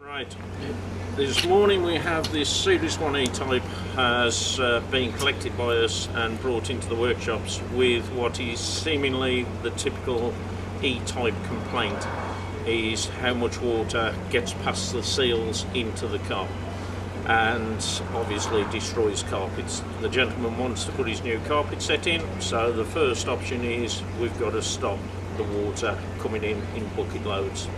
Right, this morning we have this Series 1 E-Type has been collected by us and brought into the workshops with what is seemingly the typical E-Type complaint, is how much water gets past the seals into the car and obviously destroys carpets. The gentleman wants to put his new carpet set in, so the first option is we've got to stop the water coming in bucket loads.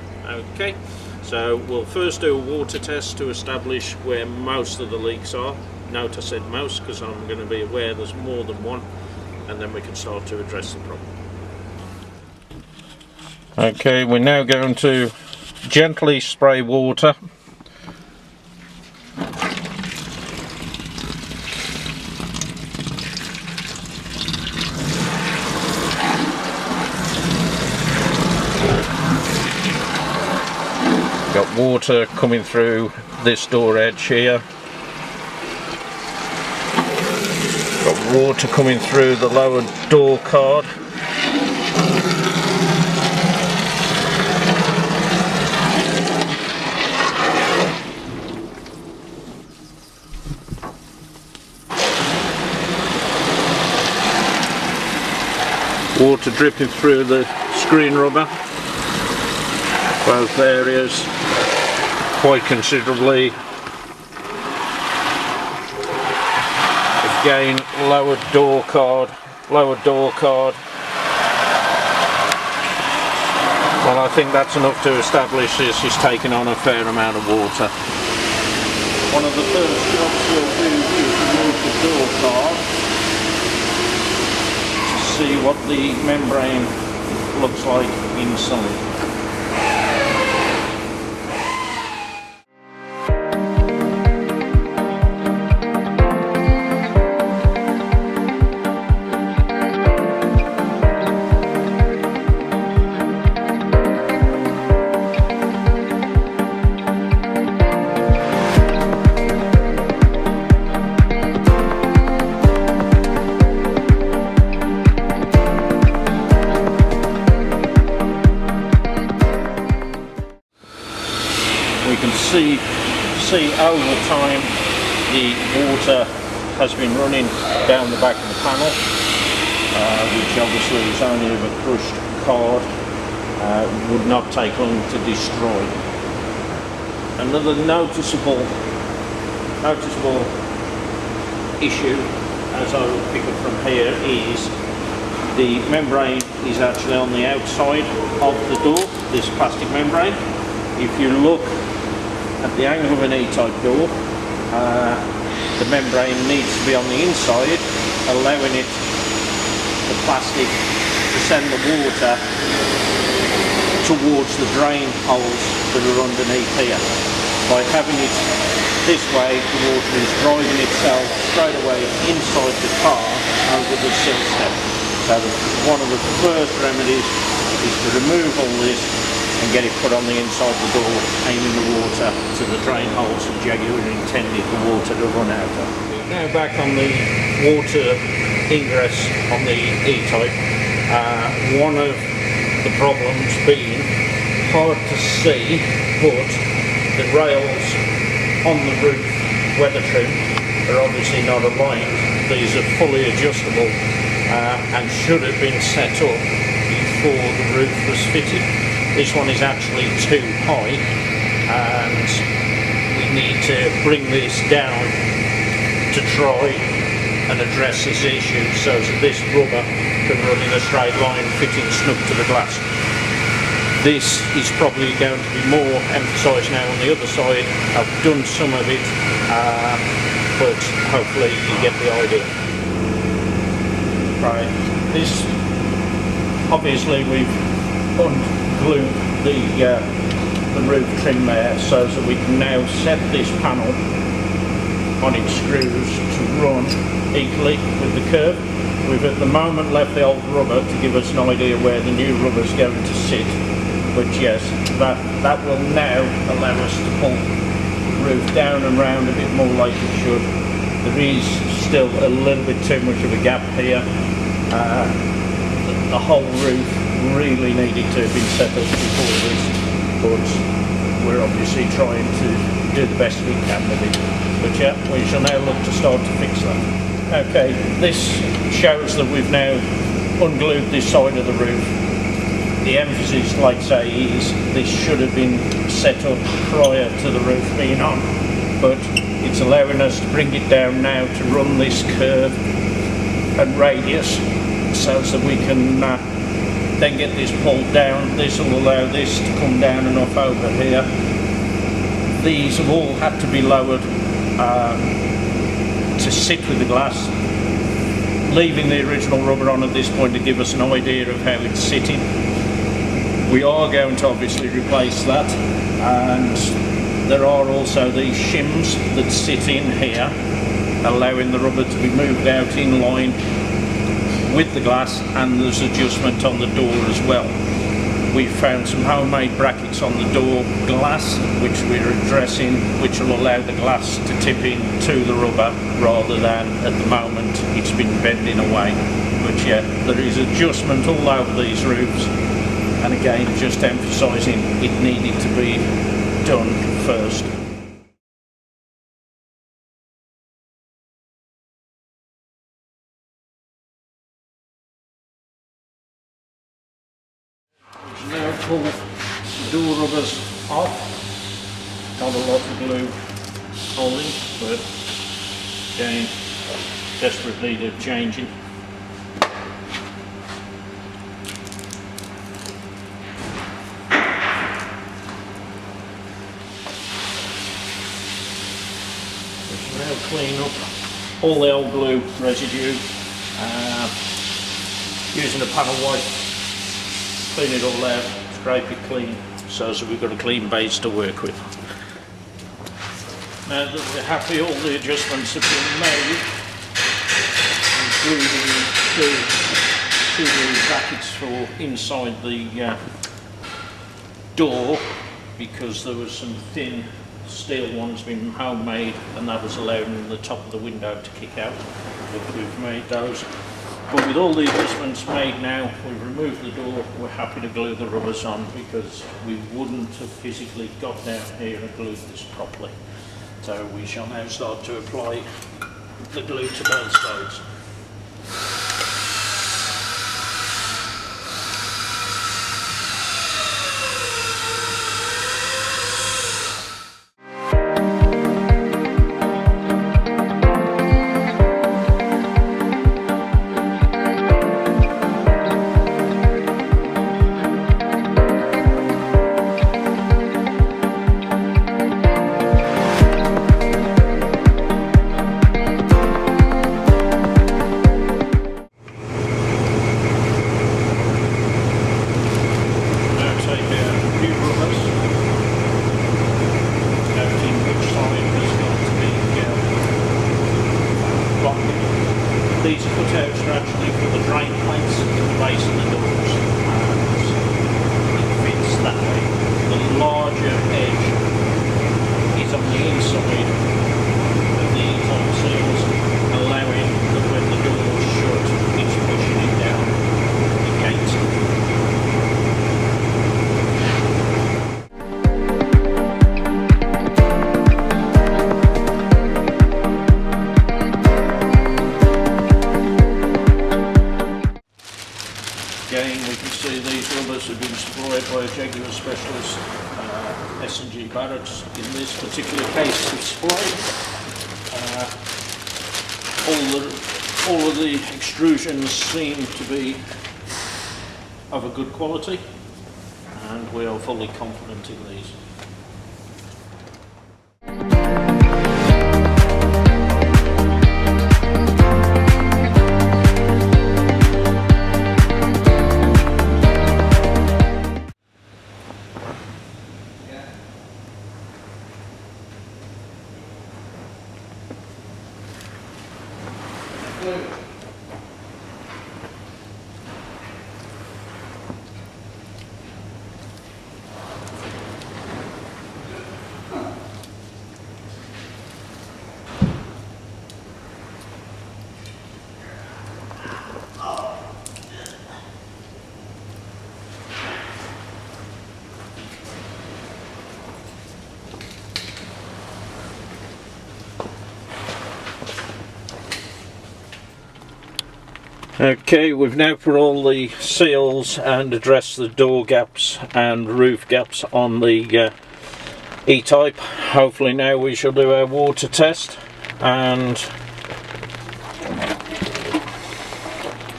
Okay, so we'll first do a water test to establish where most of the leaks are. Note I said most because I'm going to be aware there's more than one, and then we can start to address the problem. Okay, we're now going to gently spray water. Got water coming through this door edge here. Got water coming through the lower door card. Water dripping through the screen rubber. Both areas quite considerably. Again, lower door card. Well, I think that's enough to establish this is taking on a fair amount of water. One of the first jobs we'll do is remove the door card to see what the membrane looks like inside. We can see over time the water has been running down the back of the panel, which obviously is only of a crushed card, would not take long to destroy. Another noticeable issue, as I will pick up from here, is the membrane is actually on the outside of the door, this plastic membrane. If you look at the angle of an E-type door, the membrane needs to be on the inside, allowing the plastic to send the water towards the drain holes that are underneath here. By having it this way, the water is driving itself straight away inside the car over the sill step. So one of the first remedies is to remove all this and get it put on the inside of the door, aiming the water to the drain holes that you intended the water to run out of. We're now back on the water ingress on the E-Type. One of the problems being hard to see, but the rails on the roof weather trim are obviously not aligned. These are fully adjustable and should have been set up before the roof was fitted. This one is actually too high, and we need to bring this down to try and address this issue so that this rubber can run in a straight line fitting snug to the glass. This is probably going to be more emphasised now on the other side. I've done some of it, but hopefully you get the idea. Right, this obviously we've unglued the roof trim there so that we can now set this panel on its screws to run equally with the curve. We've at the moment left the old rubber to give us an idea where the new rubber is going to sit, but yes, that will now allow us to pull the roof down and round a bit more like it should. There is still a little bit too much of a gap here. The whole roof really needed to have been set up before this, but we're obviously trying to do the best we can with it. But yeah, we shall now look to start to fix that. Okay, this shows that we've now unglued this side of the roof. The emphasis, like I say, is this should have been set up prior to the roof being on, but it's allowing us to bring it down now to run this curve and radius so that we can then get this pulled down. This will allow this to come down enough over here. These have all had to be lowered to sit with the glass, leaving the original rubber on at this point to give us an idea of how it's sitting. We are going to obviously replace that, and there are also these shims that sit in here, allowing the rubber to be moved out in line with the glass, and there's adjustment on the door as well. We found some homemade brackets on the door glass which we're addressing, which will allow the glass to tip in to the rubber rather than at the moment it's been bending away. But yeah, there is adjustment all over these roofs, and again just emphasising it needed to be done first. Now pull the door rubbers off. Not a lot of glue holding, but again, desperate need of changing. Now clean up all the old glue residue using a panel wipe. Clean it all out, scrape it clean, so that we've got a clean base to work with. Now that we're happy all the adjustments have been made, including the brackets for inside the door, because there was some thin steel ones been homemade, and that was allowing the top of the window to kick out, but we've made those. But with all the adjustments made now, we've removed the door, we're happy to glue the rubbers on, because we wouldn't have physically got down here and glued this properly. So we shall now start to apply the glue to both sides. These cutouts are actually for the drain plates at the base of the doors, and it fits that way. The larger edge is on the inside of the top seals, allowing that when the door is shut, it's pushing it down against it. Again, we can see these rubbers have been supplied by a Jaguar specialist, S&G Barretts in this particular case of supply. All of the extrusions seem to be of a good quality, and we are fully confident in these. Okay, we've now put all the seals and addressed the door gaps and roof gaps on the E-type. Hopefully now we shall do our water test and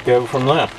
go from there.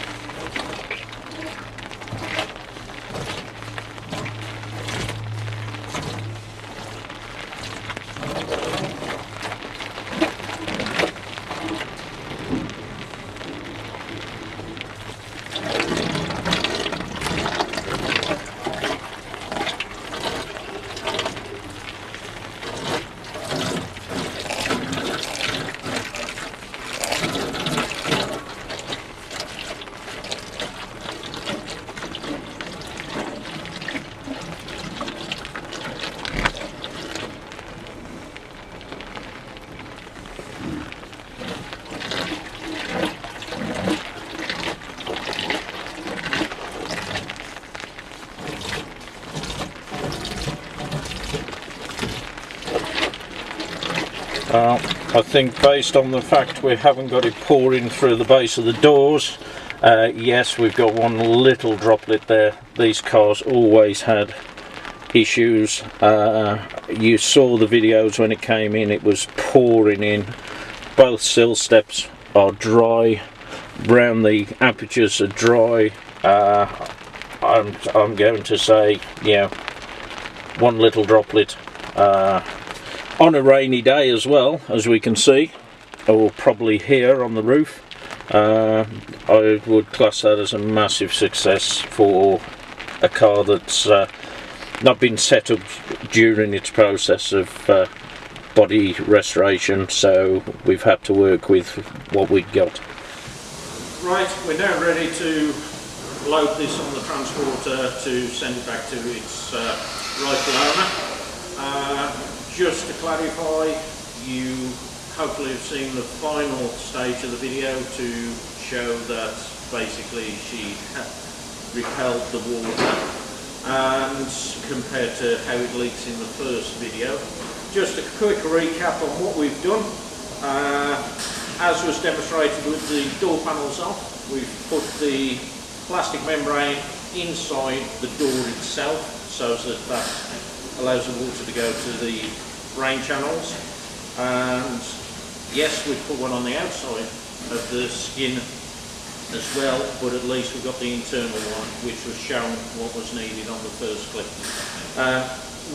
I think based on the fact we haven't got it pouring through the base of the doors, yes, we've got one little droplet there. These cars always had issues. You saw the videos when it came in, it was pouring in. Both sill steps are dry, round the apertures are dry. I'm going to say, yeah, one little droplet. On a rainy day as well, as we can see, or probably here on the roof, I would class that as a massive success for a car that's not been set up during its process of body restoration, so we've had to work with what we've got. Right, we're now ready to load this on the transporter to send it back to its rightful owner. Just to clarify, you hopefully have seen the final stage of the video to show that basically she repelled the water, and compared to how it leaks in the first video. Just a quick recap on what we've done. As was demonstrated with the door panels off, we've put the plastic membrane inside the door itself so that allows the water to go to the drain channels, and yes, we've put one on the outside of the skin as well, but at least we've got the internal one, which was shown what was needed on the first clip.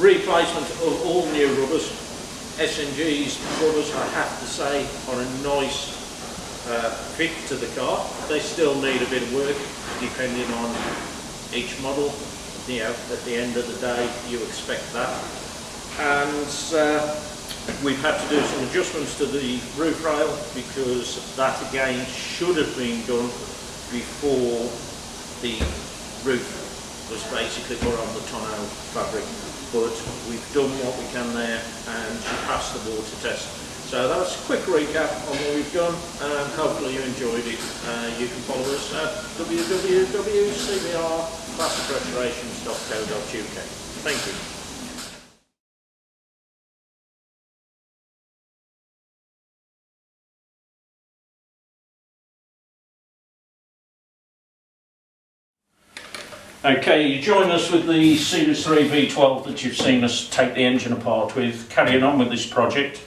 Replacement of all new rubbers. S&G's rubbers, I have to say, are a nice fit to the car. They still need a bit of work depending on each model. You know, at the end of the day, you expect that. And we've had to do some adjustments to the roof rail, because that again should have been done before the roof was basically put on the tonneau fabric. But we've done what we can there, and she passed the water test. So that was a quick recap on what we've done, and hopefully you enjoyed it. You can follow us at www.cbrplasticrestorations.co.uk. Thank you. Okay, you join us with the Series 3 V12 that you've seen us take the engine apart with. Carrying on with this project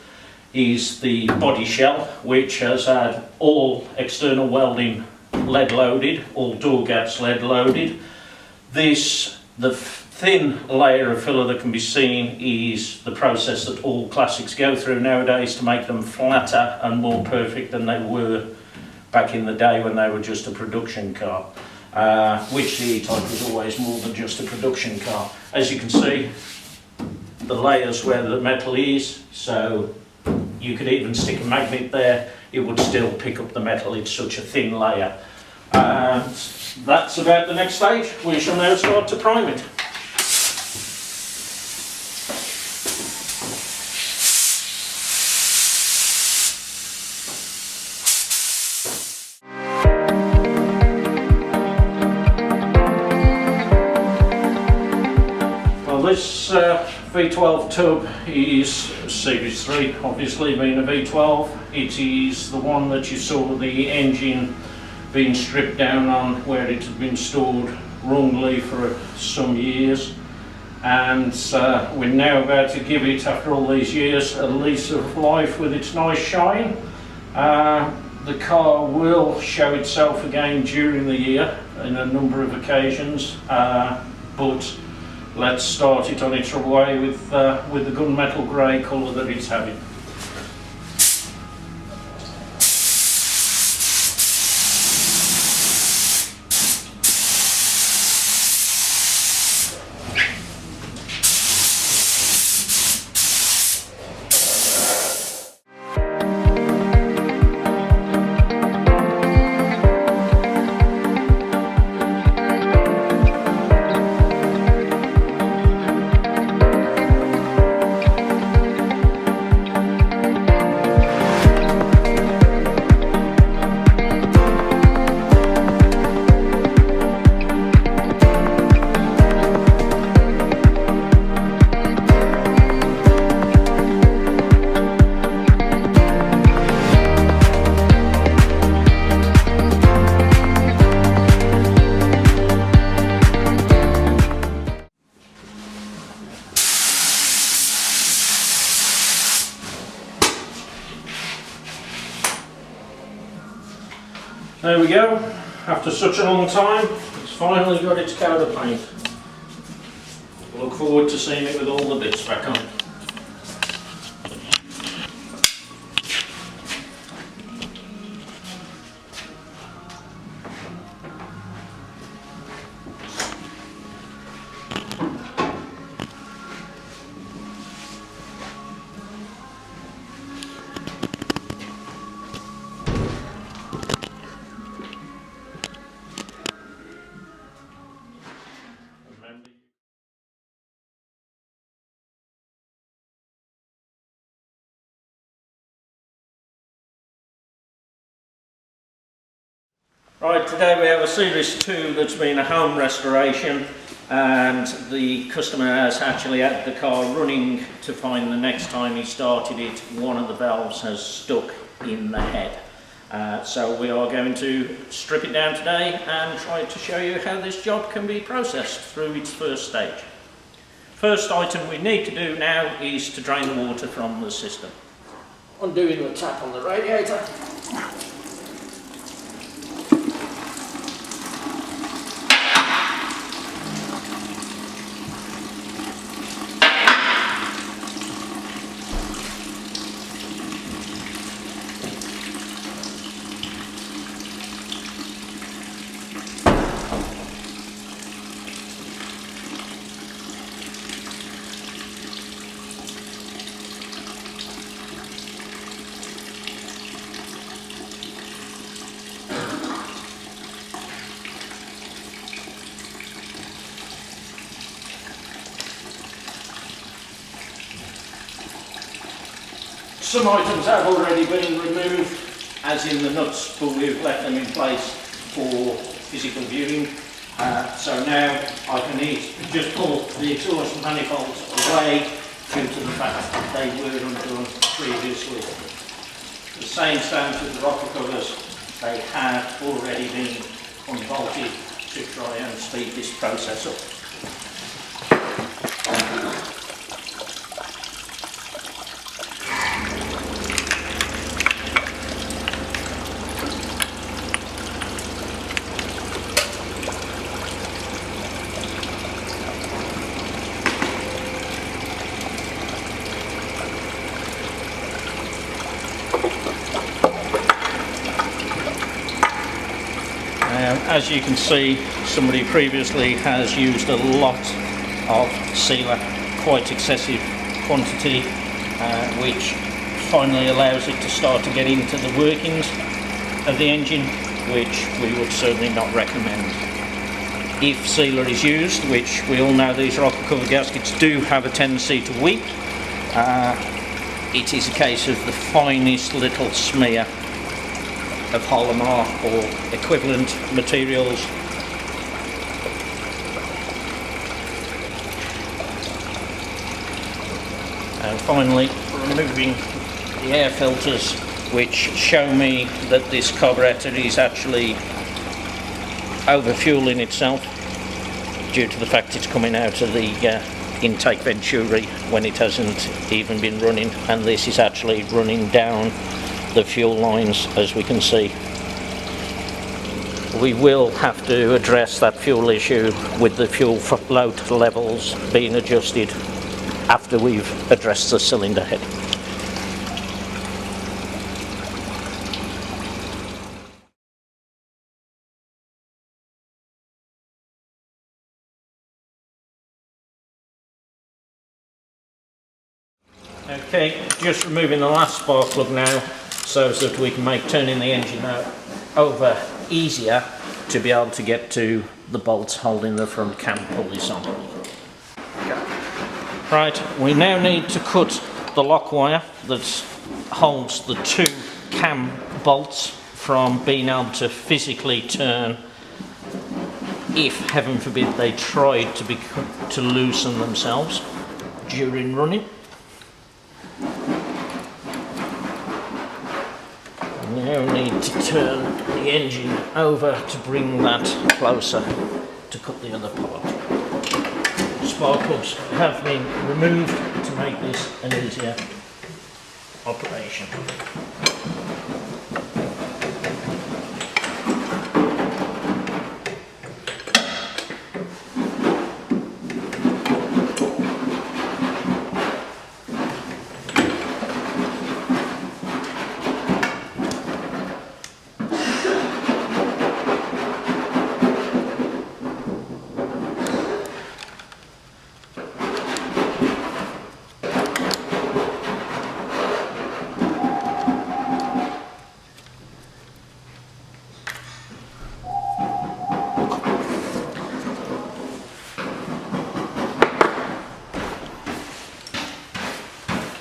is the body shell, which has had all external welding lead loaded, all door gaps lead loaded. The thin layer of filler that can be seen is the process that all classics go through nowadays to make them flatter and more perfect than they were back in the day when they were just a production car. Which the E-type was always more than just a production car. As you can see, the layers where the metal is, so you could even stick a magnet there, it would still pick up the metal. It's such a thin layer. And that's about the next stage. We shall now start to prime it. This V12 tub is Series 3, obviously being a V12. It is the one that you saw the engine been stripped down on where it had been stored wrongly for some years, and we're now about to give it, after all these years, a lease of life with its nice shine. The car will show itself again during the year in a number of occasions, but let's start it on its way with the gunmetal grey colour that it's having. There we go, after such a long time, it's finally got its coat of paint. Look forward to seeing it with all the bits back on. Right, today we have a Series 2 that's been a home restoration, and the customer has actually had the car running to find the next time he started it, one of the valves has stuck in the head. So we are going to strip it down today and try to show you how this job can be processed through its first stage. First item we need to do now is to drain the water from the system. Undoing the tap on the radiator. Some items have already been removed, as in the nuts, but we've left them in place for physical viewing. So now I can just pull the exhaust manifolds away due to the fact that they were undone previously. The same stands with the rocker covers. They have already been unbolted to try and speed this process up. As you can see, somebody previously has used a lot of sealer, quite excessive quantity, which finally allows it to start to get into the workings of the engine, which we would certainly not recommend. If sealer is used, which we all know these rocker cover gaskets do have a tendency to weep, it is a case of the finest little smear of Polymer or equivalent materials. And finally, removing the air filters, which show me that this carburetor is actually overfueling itself due to the fact it's coming out of the intake venturi when it hasn't even been running, and this is actually running down the fuel lines, as we can see. We will have to address that fuel issue with the fuel load levels being adjusted after we've addressed the cylinder head. Okay, just removing the last spark plug now so that we can make turning the engine over easier to be able to get to the bolts holding the front cam pulleys on. Right, we now need to cut the lock wire that holds the two cam bolts from being able to physically turn if, heaven forbid, they tried to loosen themselves during running. We now need to turn the engine over to bring that closer to cut the other part. Spark plugs have been removed to make this an easier operation.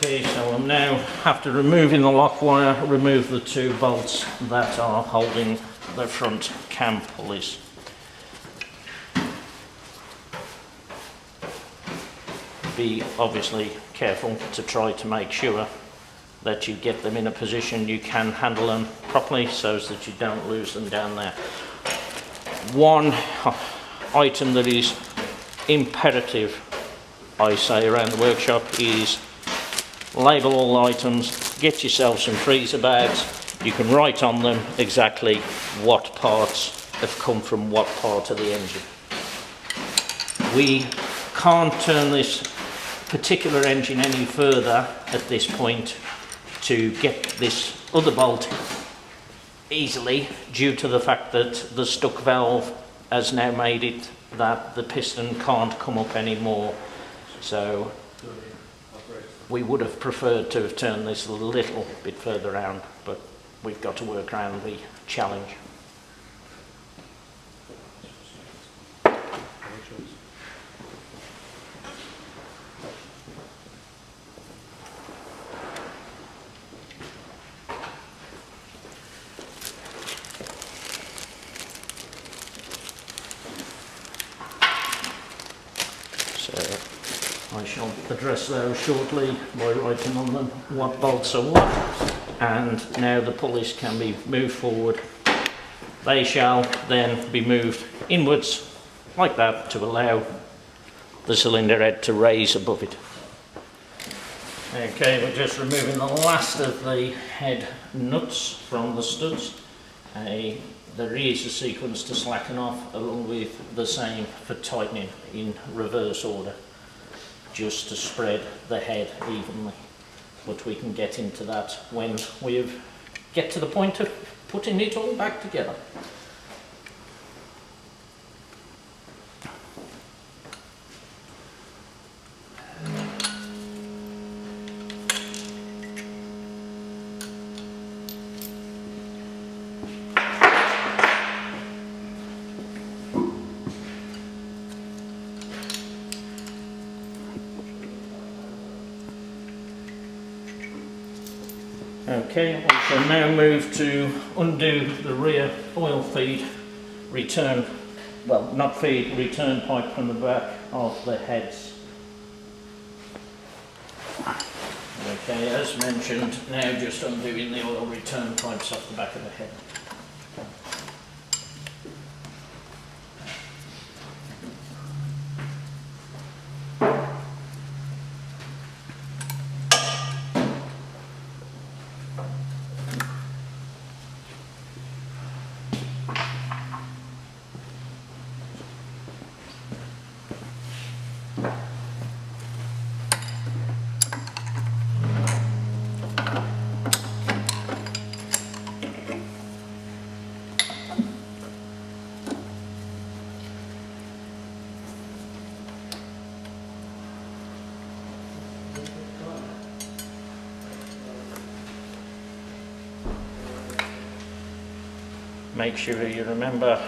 Okay, so I'm now, after removing the lock wire, remove the two bolts that are holding the front cam pulleys. Be obviously careful to try to make sure that you get them in a position you can handle them properly so that you don't lose them down there. One item that is imperative, I say, around the workshop is label all items, get yourself some freezer bags. You can write on them exactly what parts have come from what part of the engine. We can't turn this particular engine any further at this point to get this other bolt easily, due to the fact that the stuck valve has now made it that the piston can't come up anymore. So we would have preferred to have turned this a little bit further around, but we've got to work around the challenge. I shall address those shortly by writing on them what bolts are what, and now the pulleys can be moved forward. They shall then be moved inwards like that to allow the cylinder head to raise above it. Okay, we're just removing the last of the head nuts from the studs. There is a sequence to slacken off, along with the same for tightening in reverse order, just to spread the head evenly. But we can get into that when we get to the point of putting it all back together. Okay, we shall now move to undo the rear oil feed return, well, not feed, return pipe from the back of the heads. Okay, as mentioned, now just undoing the oil return pipes off the back of the head. Make sure you remember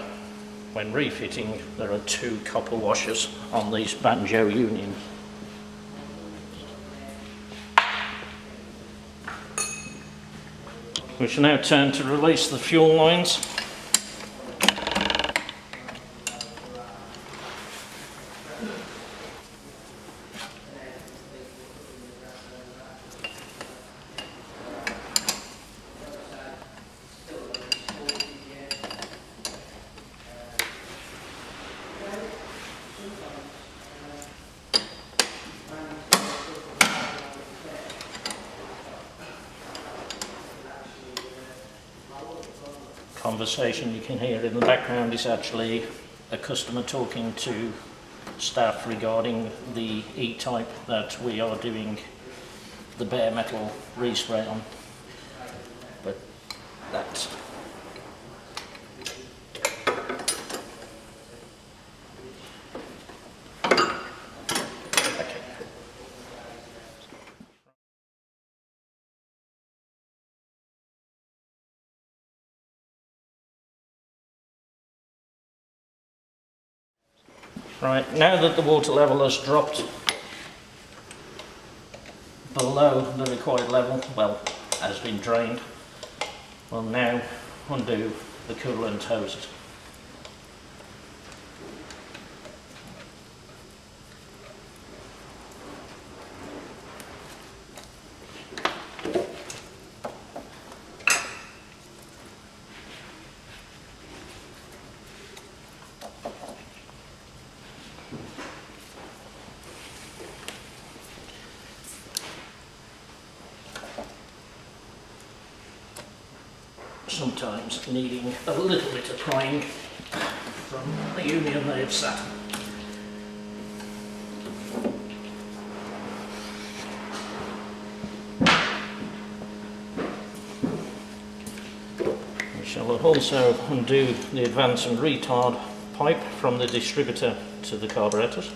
when refitting there are 2 copper washers on these banjo unions. We shall now turn to release the fuel lines. Conversation you can hear in the background is actually a customer talking to staff regarding the E-type that we are doing the bare metal respray on. But that's right. Now that the water level has dropped below the required level, well, has been drained, we'll now undo the coolant hoses. Sometimes needing a little bit of prying from the union they've sat. We shall also undo the advance and retard pipe from the distributor to the carburetors.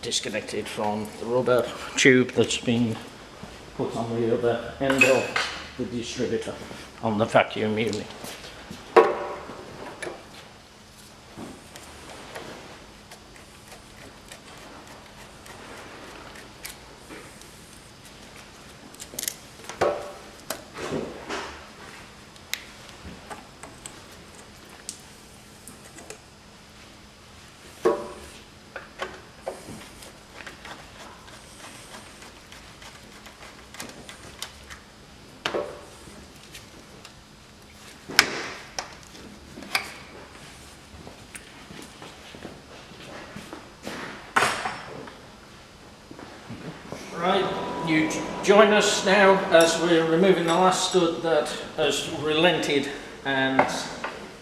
Disconnected from the rubber tube that's been put on the other end of the distributor on the vacuum unit. Right, you join us now as we're removing the last stud that has relented and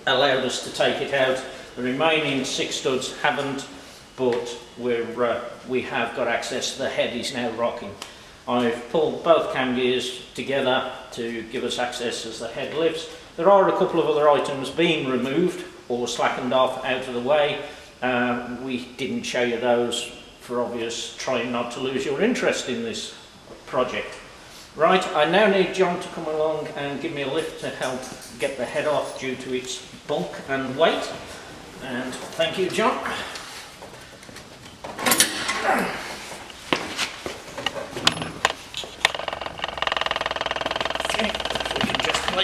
allowed us to take it out. The remaining 6 studs haven't, but we have got access. The head is now rocking. I've pulled both cam gears together to give us access as the head lifts. There are a couple of other items being removed or slackened off out of the way. We didn't show you those for obvious, trying not to lose your interest in this project. Right, I now need John to come along and give me a lift to help get the head off due to its bulk and weight. And thank you, John.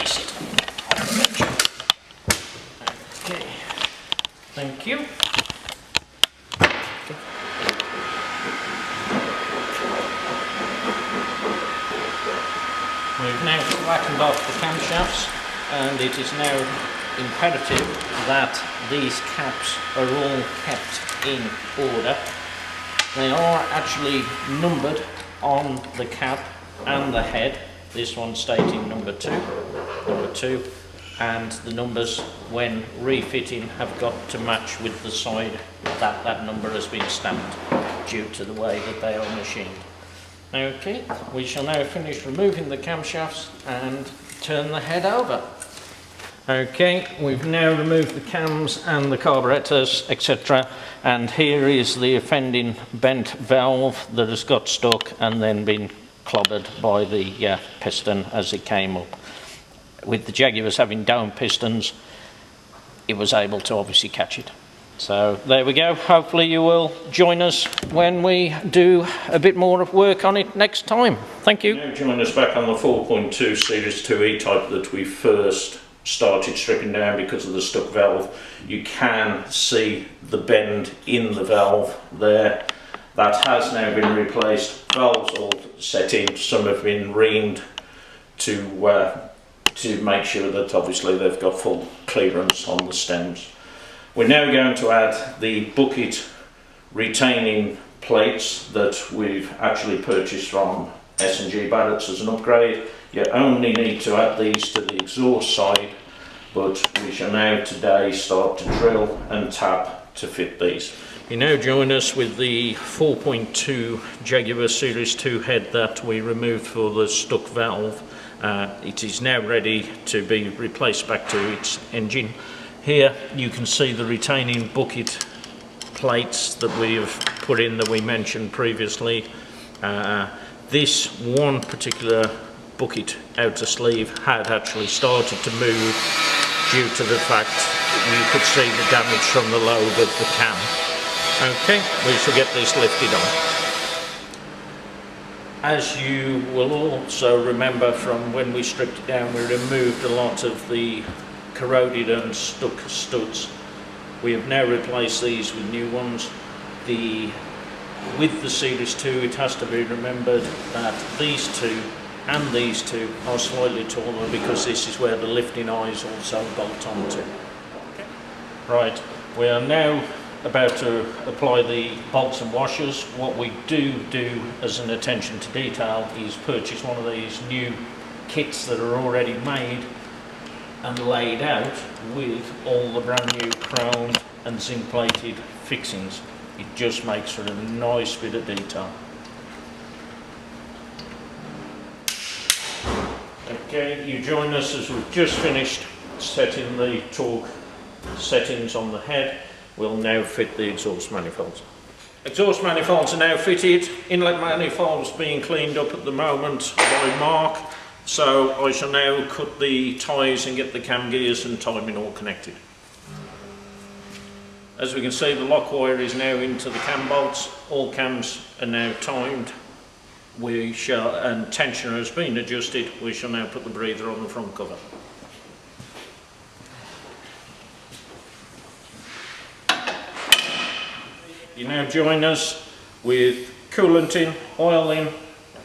replace it. Okay, thank you. We've now flattened off the camshafts, and it is now imperative that these caps are all kept in order. They are actually numbered on the cap and the head. This one stating number 2, and the numbers when refitting have got to match with the side that number has been stamped due to the way that they are machined. Okay, we shall now finish removing the camshafts and turn the head over. Okay, we've now removed the cams and the carburetors, etc. And here is the offending bent valve that has got stuck and then been clobbered by the piston as it came up. With the Jaguars having dome pistons, it was able to obviously catch it. So there we go. Hopefully you will join us when we do a bit more of work on it next time. Thank you. Now join us back on the 4.2 Series 2 E-Type that we first started stripping down because of the stuck valve. You can see the bend in the valve there. That has now been replaced. Valves all set in. Some have been reamed to make sure that obviously they've got full clearance on the stems. We're now going to add the bucket retaining plates that we've actually purchased from S&G Barrett's as an upgrade. You only need to add these to the exhaust side, but we shall now today start to drill and tap to fit these. You now join us with the 4.2 Jaguar Series 2 head that we removed for the stuck valve. It is now ready to be replaced back to its engine. Here you can see the retaining bucket plates that we have put in that we mentioned previously. This one particular bucket outer sleeve had actually started to move due to the fact you could see the damage from the lobe of the cam. Okay, we shall get this lifted on. As you will also remember from when we stripped it down, we removed a lot of the corroded and stuck studs. We have now replaced these with new ones. With the Series 2, it has to be remembered that these two and these two are slightly taller because this is where the lifting eyes also bolt onto. Okay. Right, we are now about to apply the bolts and washers. What we do as an attention to detail is purchase one of these new kits that are already made and laid out with all the brand new chrome and zinc plated fixings. It just makes for a nice bit of detail. Okay, you join us as we've just finished setting the torque settings on the head. We'll now fit the exhaust manifolds. Exhaust manifolds are now fitted. Inlet manifolds being cleaned up at the moment by Mark. So I shall now cut the ties and get the cam gears and timing all connected. As we can see, the lock wire is now into the cam bolts. All cams are now timed. And tensioner has been adjusted. We shall now put the breather on the front cover. You now join us with coolant in, oil in,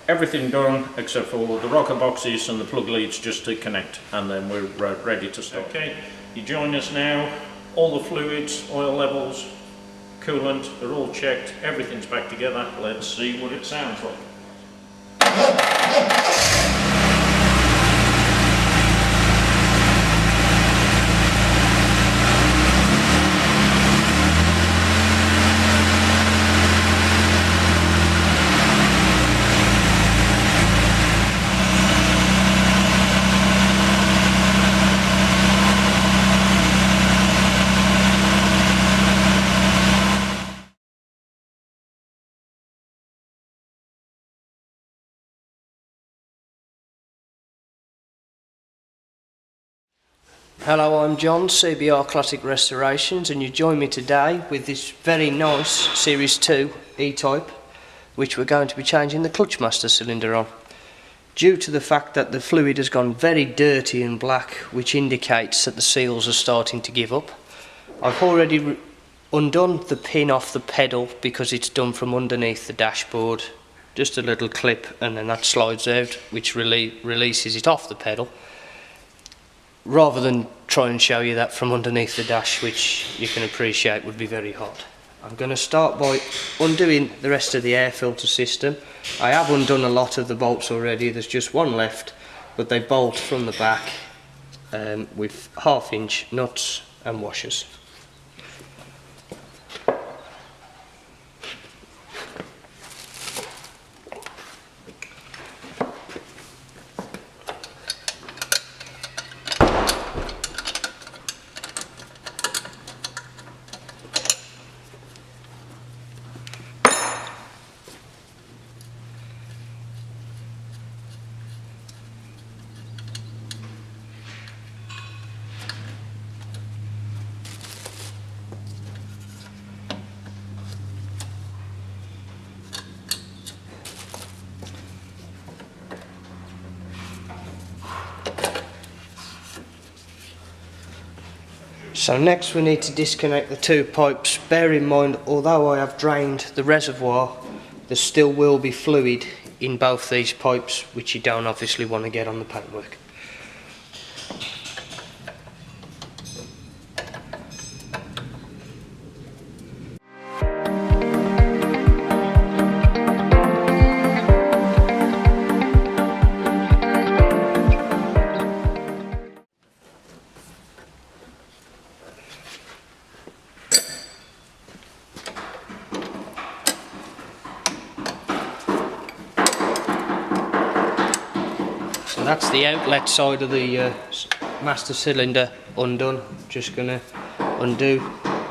everything done except for the rocker boxes and the plug leads just to connect, and then we're ready to start. Okay, you join us now. All the fluids, oil levels, coolant are all checked. Everything's back together. Let's see what it sounds like. Hello, I'm John, CBR Classic Restorations, and you join me today with this very nice Series 2 E-Type, which we're going to be changing the clutch master cylinder on. due to the fact that the fluid has gone very dirty and black, which indicates that the seals are starting to give up. I've already undone the pin off the pedal because it's done from underneath the dashboard. Just a little clip and then that slides out, which releases it off the pedal, rather than try and show you that from underneath the dash, which you can appreciate would be very hot. I'm going to start by undoing the rest of the air filter system. I have undone a lot of the bolts already, there's just one left, but they bolt from the back with 1/2 inch nuts and washers. So next we need to disconnect the 2 pipes. Bear in mind, although I have drained the reservoir, there still will be fluid in both these pipes, which you don't obviously want to get on the paintwork. So that's the outlet side of the master cylinder undone. Just going to undo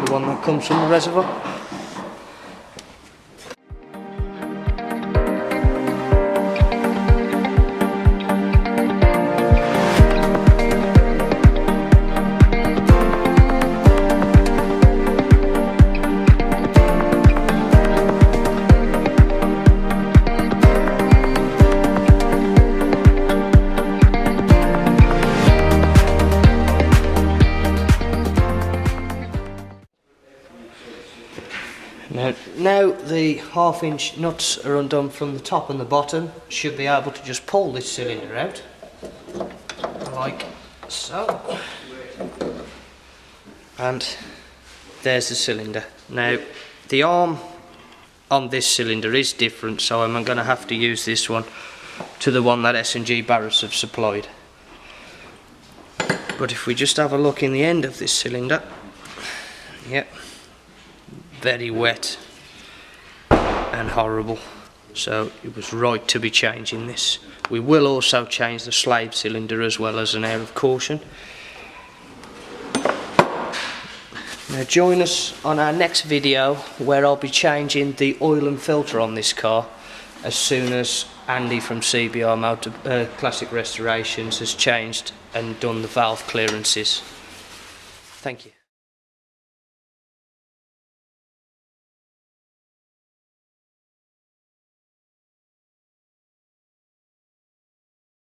the one that comes from the reservoir. Now the 1/2 inch nuts are undone from the top and the bottom. Should be able to just pull this cylinder out like so, and there's the cylinder. Now the arm on this cylinder is different, so I'm going to have to use this one to the one that S&G Barretts have supplied. But if we just have a look in the end of this cylinder, yep, very wet and horrible, so it was right to be changing this. We will also change the slave cylinder as well as an air of caution. Now join us on our next video where I'll be changing the oil and filter on this car as soon as Andy from CBR Classic Restorations has changed and done the valve clearances. Thank you.